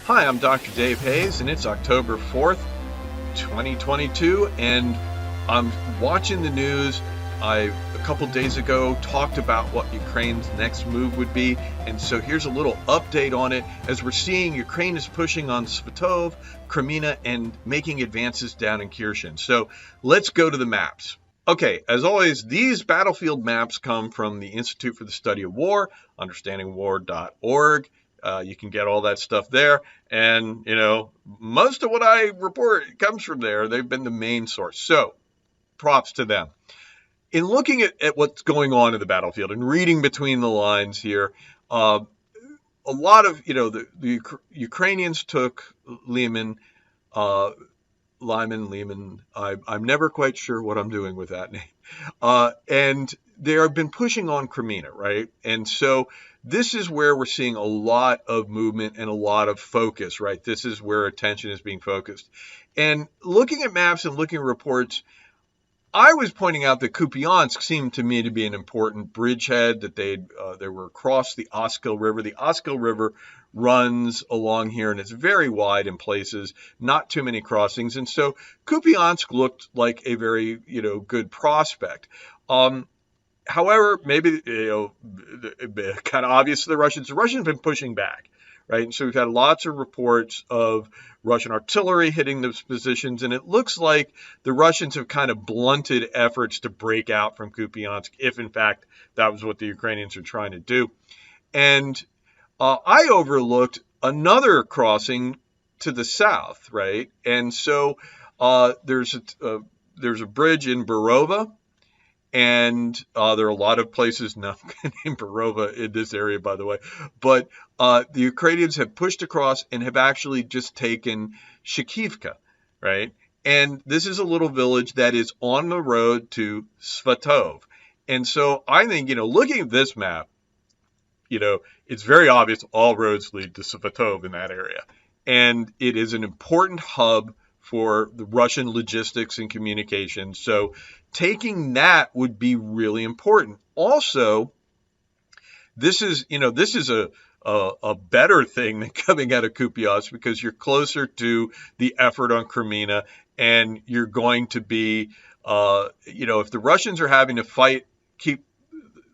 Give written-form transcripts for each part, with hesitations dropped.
Hi, I'm Dr. Dave Hayes, and it's October 4th, 2022, and I'm watching the news. I, a couple days ago, talked about what Ukraine's next move would be, and so here's a little update on it. As we're seeing, Ukraine is pushing on Svatove, Kreminna, and making advances down in Kershon. So let's go to the maps. Okay, as always, these battlefield maps come from the Institute for the Study of War, understandingwar.org. You can get all that stuff there. And, most of what I report comes from there. They've been the main source. So props to them. In looking at what's going on in the battlefield and reading between the lines here, a lot of, the Ukrainians took Lyman, I'm never quite sure what I'm doing with that name. And they have been pushing on Kreminna, right? And so this is where we're seeing a lot of movement and a lot of focus, right? This is where attention is being focused. And looking at maps and looking at reports, I was pointing out that Kupiansk seemed to me to be an important bridgehead, that they were across the Oskil River. The Oskil River runs along here, and it's very wide in places, not too many crossings. And so Kupiansk looked like a very, good prospect. However, maybe, kind of obvious to the Russians. The Russians have been pushing back, right? And so we've had lots of reports of Russian artillery hitting those positions, and it looks like the Russians have kind of blunted efforts to break out from Kupiansk, if in fact that was what the Ukrainians are trying to do. And I overlooked another crossing to the south, right? And so there's a bridge in Borova. And there are a lot of places now named Borova in this area, by the way. But the Ukrainians have pushed across and have actually just taken Shakivka, right? And this is a little village that is on the road to Svatove. And so I think, looking at this map, it's very obvious all roads lead to Svatove in that area. And it is an important hub for the Russian logistics and communication. So taking that would be really important. Also, this is a better thing than coming out of Kupiansk, because you're closer to the effort on Kreminna, and you're going to be, if the Russians are having to keep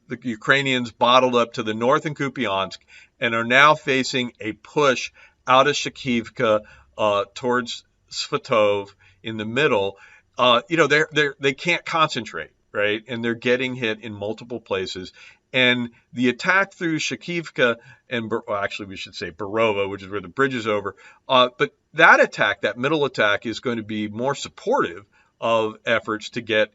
the Ukrainians bottled up to the north in Kupiansk, and are now facing a push out of Shakivka towards Svatove in the middle, they can't concentrate, right? And they're getting hit in multiple places. And the attack through Shakivka and, actually we should say Borova, which is where the bridge is over. But that middle attack, is going to be more supportive of efforts to get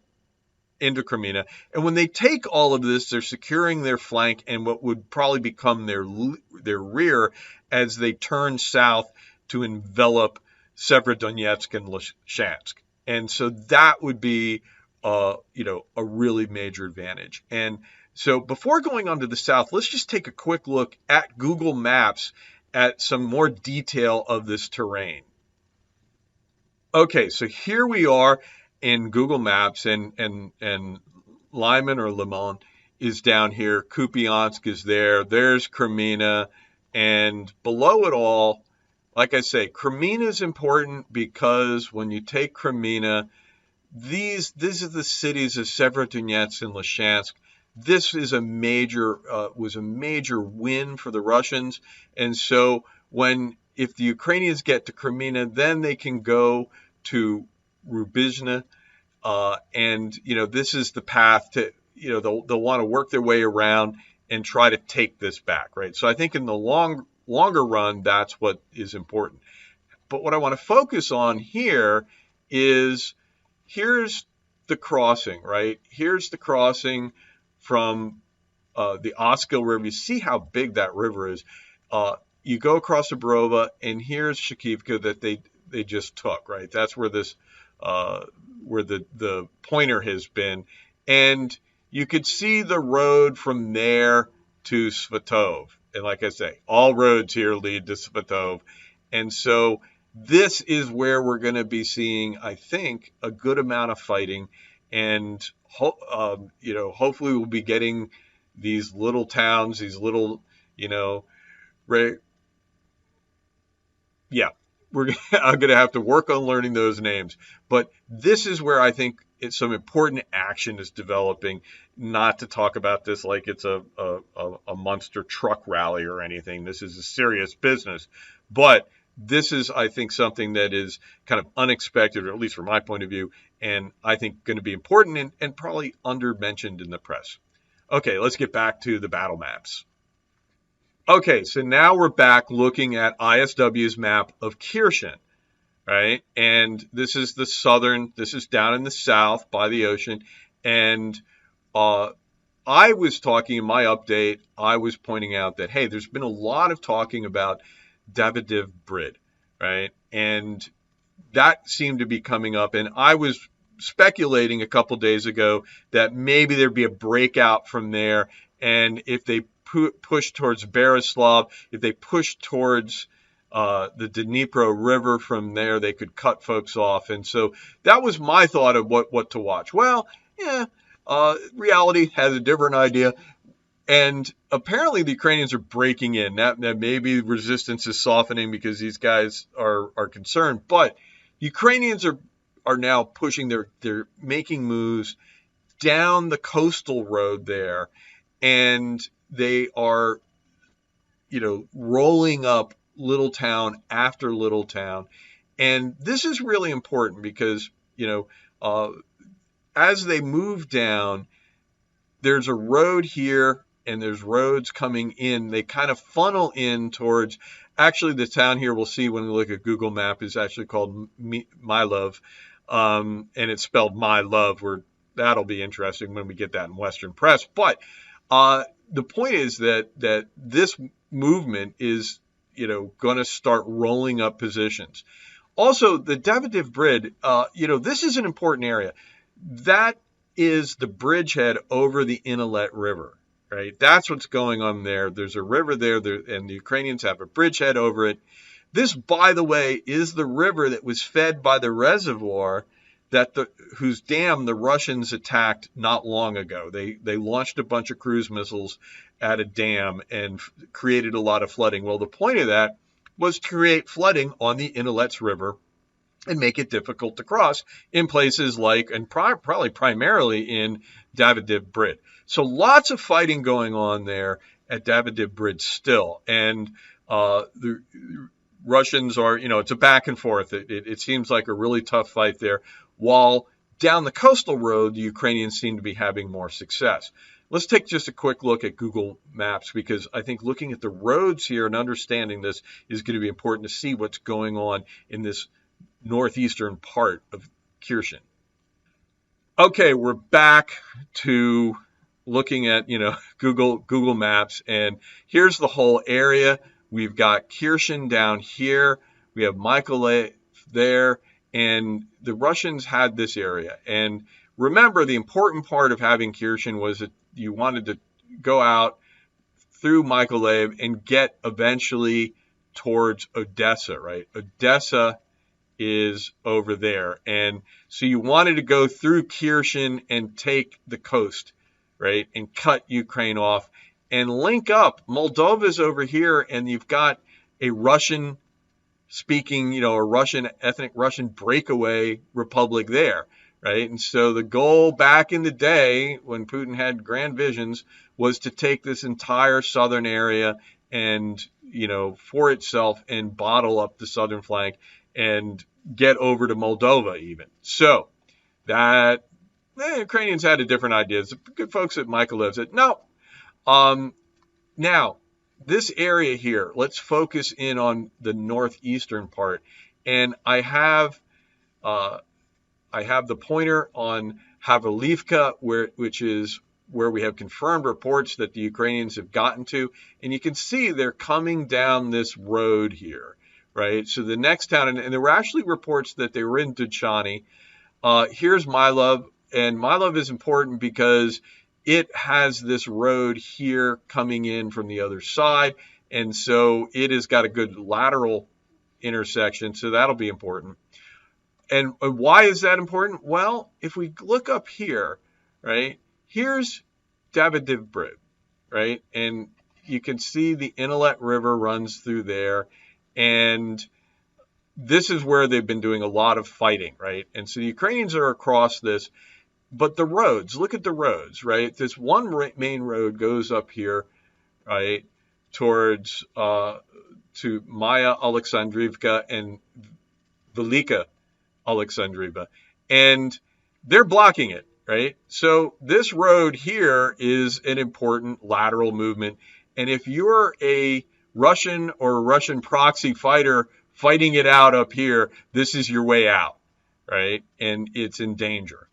into Kreminna. And when they take all of this, they're securing their flank and what would probably become their rear as they turn south to envelop Severodonetsk and Lyshansk. And so that would be, a really major advantage. And so before going on to the south, let's just take a quick look at Google Maps at some more detail of this terrain. Okay, so here we are in Google Maps, and Lyman or Limon is down here. Kupiansk is there. There's Kreminna. And below it all, like I say, Kreminna is important because when you take Kreminna, these are the cities of Severodonetsk and Lyshansk. This is was a major win for the Russians. And so if the Ukrainians get to Kreminna, then they can go to Rubizhne. And, this is the path to, they'll want to work their way around and try to take this back, right? So I think in the longer run, that's what is important. But what I want to focus on here is, here's the crossing, right? Here's the crossing from the Oskil River. You see how big that river is. You go across the Borova, and here's Shakivka that they just took, right? That's where where the pointer has been. And you could see the road from there to Svatove. And like I say, all roads here lead to Svatove. And so this is where we're going to be seeing, I think, a good amount of fighting. And, hopefully we'll be getting these little towns, these little, Yeah, I'm going to have to work on learning those names. But this is where I think some important action is developing. Not to talk about this like it's a monster truck rally or anything. This is a serious business. But this is, I think, something that is kind of unexpected, or at least from my point of view, and I think going to be important and probably under-mentioned in the press. Okay, let's get back to the battle maps. Okay, so now we're back looking at ISW's map of Kershon, right? And this is this is down in the south by the ocean. And I was talking in my update, I was pointing out that, hey, there's been a lot of talking about Davydiv Brid, right? And that seemed to be coming up. And I was speculating a couple days ago that maybe there'd be a breakout from there. And if they push towards Berislav, if they push towards the Dnipro River from there, they could cut folks off. And so that was my thought of what to watch. Well, yeah, reality has a different idea. And apparently the Ukrainians are breaking in. That maybe resistance is softening because these guys are concerned. But Ukrainians are now pushing they're making moves down the coastal road there. And they are, rolling up little town after little town. And this is really important because, as they move down, there's a road here and there's roads coming in. They kind of funnel in towards, actually the town here we'll see when we look at Google Map is actually called My Love. And it's spelled My Love, where that'll be interesting when we get that in Western press. But the point is that this movement is, going to start rolling up positions. Also, the Davydiv Brid, this is an important area. That is the bridgehead over the Inlet River, right? That's what's going on there. There's a river there, and the Ukrainians have a bridgehead over it. This, by the way, is the river that was fed by the reservoir whose dam the Russians attacked not long ago. They launched a bunch of cruise missiles at a dam and created a lot of flooding. Well, the point of that was to create flooding on the Inlets River and make it difficult to cross in places like, and probably primarily in Davydiv Brid. So lots of fighting going on there at Davydiv Brid still. And the Russians are, it's a back and forth. It seems like a really tough fight there. While down the coastal road, the Ukrainians seem to be having more success. Let's take just a quick look at Google Maps, because I think looking at the roads here and understanding this is going to be important to see what's going on in this northeastern part of Kershon. Okay, we're back to looking at, Google Maps, and here's the whole area. We've got Kershon down here. We have Mykolaiv there. And the Russians had this area. And remember, the important part of having Kershon was that you wanted to go out through Mykolaiv and get eventually towards Odessa, right? Odessa is over there. And so you wanted to go through Kershon and take the coast, right? And cut Ukraine off and link up. Moldova's over here, and you've got a Russian speaking, a ethnic Russian breakaway republic there, right? And so the goal back in the day when Putin had grand visions was to take this entire southern area and, for itself and bottle up the southern flank and get over to Moldova even. So that the Ukrainians had a different idea. The good folks at Mykolaiv said, no. Now, this area here, let's focus in on the northeastern part. And I have the pointer on Havelivka, which is where we have confirmed reports that the Ukrainians have gotten to. And you can see they're coming down this road here, right? So the next town, and there were actually reports that they were in Duchany. Here's My Love, and My Love is important because it has this road here coming in from the other side. And so it has got a good lateral intersection. So that'll be important. And why is that important? Well, if we look up here, right, here's Davydiv Brid, right? And you can see the Inlet River runs through there. And this is where they've been doing a lot of fighting, right? And so the Ukrainians are across this, but the roads, look at the roads, right? This one main road goes up here, right, towards to Maya Alexandrivka and Velika Alexandriva, and they're blocking it, right? So this road here is an important lateral movement, and if you're a Russian or a Russian proxy fighter fighting it out up here, this is your way out, right? And it's in danger,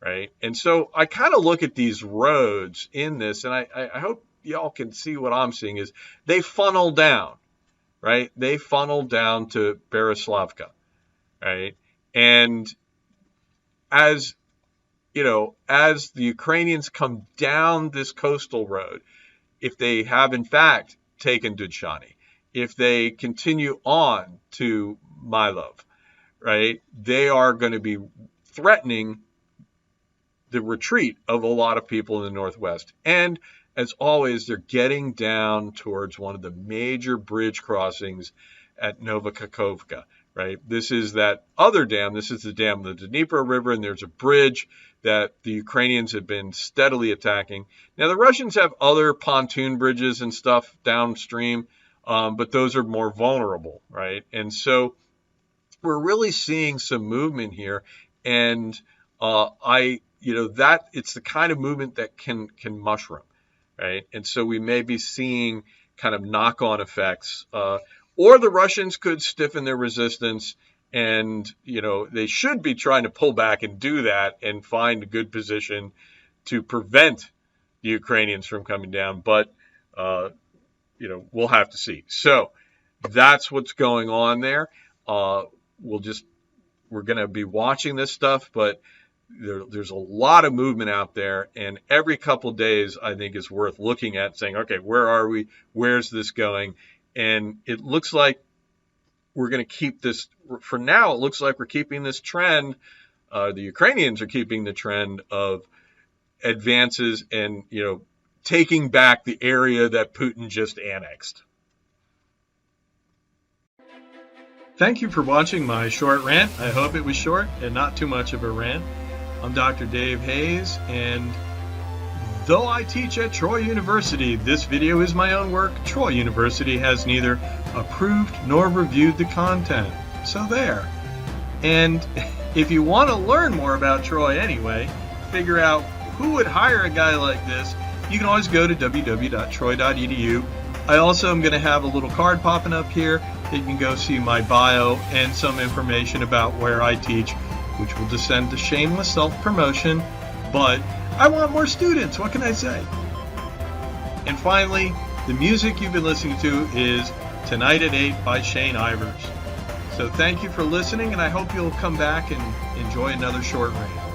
right? And so I kind of look at these roads in this, and I hope y'all can see what I'm seeing is they funnel down, right? They funnel down to Beroslavka, right? And as you know, as the Ukrainians come down this coastal road, if they have in fact taken Dutchani, if they continue on to Milov, right, they are going to be threatening the retreat of a lot of people in the northwest. And as always, they're getting down towards one of the major bridge crossings at Novokakhovka, right? This is that other dam. This is the dam of the Dnipro River, and there's a bridge that the Ukrainians have been steadily attacking. Now, the Russians have other pontoon bridges and stuff downstream, but those are more vulnerable, right? And so we're really seeing some movement here, and that it's the kind of movement that can mushroom, right? And so we may be seeing kind of knock-on effects, or the Russians could stiffen their resistance, and they should be trying to pull back and do that and find a good position to prevent the Ukrainians from coming down. But we'll have to see. So that's what's going on there. We're going to be watching this stuff, but there's a lot of movement out there, and every couple of days I think is worth looking at, saying, okay, where are we? Where's this going? And it looks like we're going to keep this. For now, it looks like we're keeping this trend. The Ukrainians are keeping the trend of advances and taking back the area that Putin just annexed. Thank you for watching my short rant. I hope it was short and not too much of a rant. I'm Dr. Dave Hayes, and though I teach at Troy University, this video is my own work. Troy University has neither approved nor reviewed the content. So there. And if you want to learn more about Troy anyway, figure out who would hire a guy like this, you can always go to www.troy.edu. I also am going to have a little card popping up here that you can go see my bio and some information about where I teach, which will descend to shameless self-promotion, but I want more students, what can I say? And finally, the music you've been listening to is Tonight at 8 by Shane Ivers. So thank you for listening, and I hope you'll come back and enjoy another short rant.